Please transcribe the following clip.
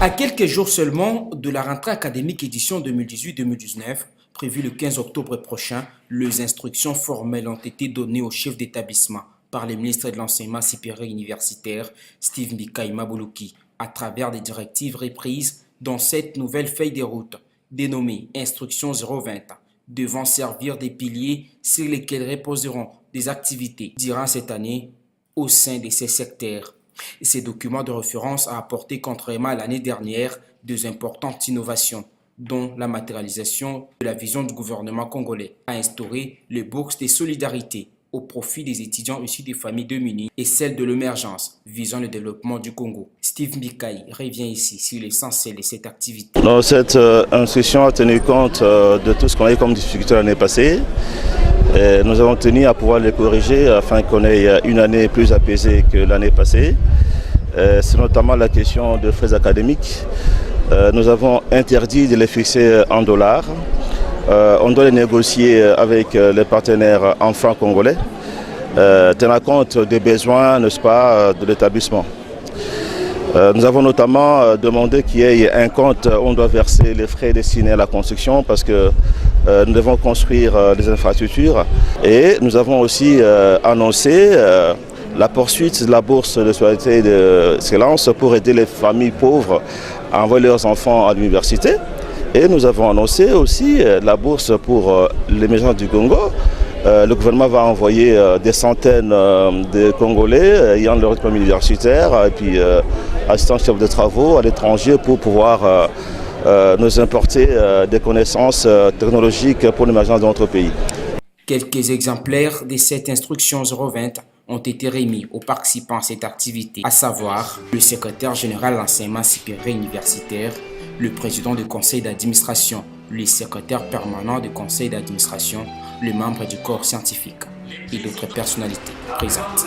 À quelques jours seulement de la rentrée académique édition 2018-2019, prévue le 15 octobre prochain, les instructions formelles ont été données aux chefs d'établissement par le ministre de l'Enseignement supérieur universitaire, Steve Mbikai Mabuluki, à travers des directives reprises dans cette nouvelle feuille de route, dénommée Instruction 020, devant servir des piliers sur lesquels reposeront des activités durant cette année au sein de ces secteurs. Ces documents de référence a apporté, contrairement à l'année dernière, deux importantes innovations, dont la matérialisation de la vision du gouvernement congolais, a instauré les bourses de solidarité au profit des étudiants issus des familles démunies et celle de l'émergence visant le développement du Congo. Steve Mbikai revient ici sur l'essentiel de cette activité. Cette instruction a tenu compte de tout ce qu'on a eu comme difficulté l'année passée. Et nous avons tenu à pouvoir les corriger afin qu'on ait une année plus apaisée que l'année passée. C'est notamment la question de frais académiques. Nous avons interdit de les fixer en dollars. On doit les négocier avec les partenaires en francs congolais, tenant compte des besoins, n'est-ce pas, de l'établissement. Nous avons notamment demandé qu'il y ait un compte où on doit verser les frais destinés à la construction parce que nous devons construire des infrastructures. Et nous avons aussi annoncé la poursuite de la bourse de solidarité d'excellence pour aider les familles pauvres à envoyer leurs enfants à l'université. Et nous avons annoncé aussi la bourse pour l'émergence du Congo. Le gouvernement va envoyer des centaines de Congolais ayant leur diplôme universitaire et puis assistants chefs de travaux à l'étranger pour pouvoir nous importer des connaissances technologiques pour l'émergence de notre pays. Quelques exemplaires de cette instruction 020 ont été remis aux participants à cette activité, à savoir le secrétaire général de l'enseignement supérieur universitaire, le président du conseil d'administration, le secrétaire permanent du conseil d'administration, le membre du corps scientifique et d'autres personnalités présentes.